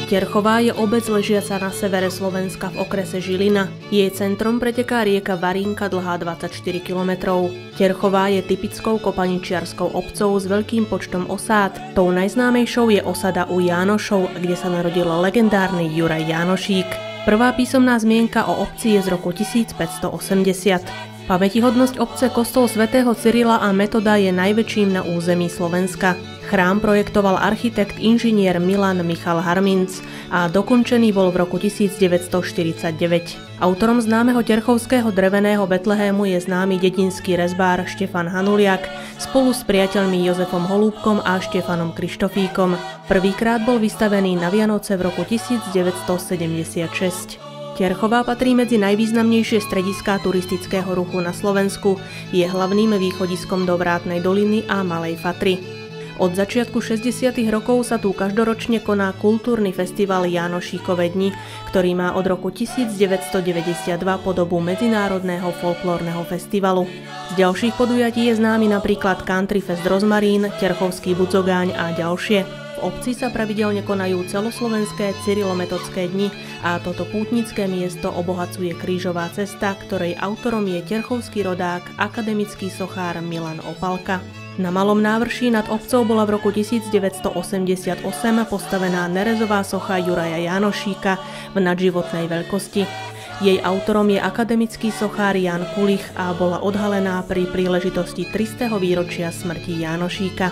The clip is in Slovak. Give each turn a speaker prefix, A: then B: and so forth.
A: Terchová je obec ležiaca na severe Slovenska v okrese Žilina. Jej centrom preteká rieka Varínka dlhá 24 km. Terchová je typickou kopaničiarskou obcou s veľkým počtom osád. Tou najznámejšou je osada u Jánošov, kde sa narodil legendárny Juraj Jánošík. Prvá písomná zmienka o obci je z roku 1580. Pamätihodnosť obce kostol svätého Cyrila a Metoda je najväčším na území Slovenska. Chrám projektoval architekt inžinier Milan Michal Harminc a dokončený bol v roku 1949. Autorom známeho terchovského dreveného Betlehému je známy dedinský rezbár Štefan Hanuliak spolu s priateľmi Jozefom Holúbkom a Štefanom Krištofíkom. Prvýkrát bol vystavený na Vianoce v roku 1976. Terchová patrí medzi najvýznamnejšie strediská turistického ruchu na Slovensku, je hlavným východiskom do Vrátnej doliny a Malej Fatry. Od začiatku 60. rokov sa tu každoročne koná kultúrny festival Jánošíkove dni, ktorý má od roku 1992 podobu medzinárodného folklórneho festivalu. Z ďalších podujatí je známy napríklad Country Fest Rozmarín, Terchovský Budzogáň a ďalšie. V obci sa pravidelne konajú celoslovenské cyrilometodské dni a toto pútnické miesto obohacuje krížová cesta, ktorej autorom je terchovský rodák, akademický sochár Milan Opalka. Na Malom návrší nad obcou bola v roku 1988 postavená nerezová socha Juraja Jánošíka v nadživotnej veľkosti. Jej autorom je akademický sochár Ján Kulich a bola odhalená pri príležitosti 300. výročia smrti Jánošíka.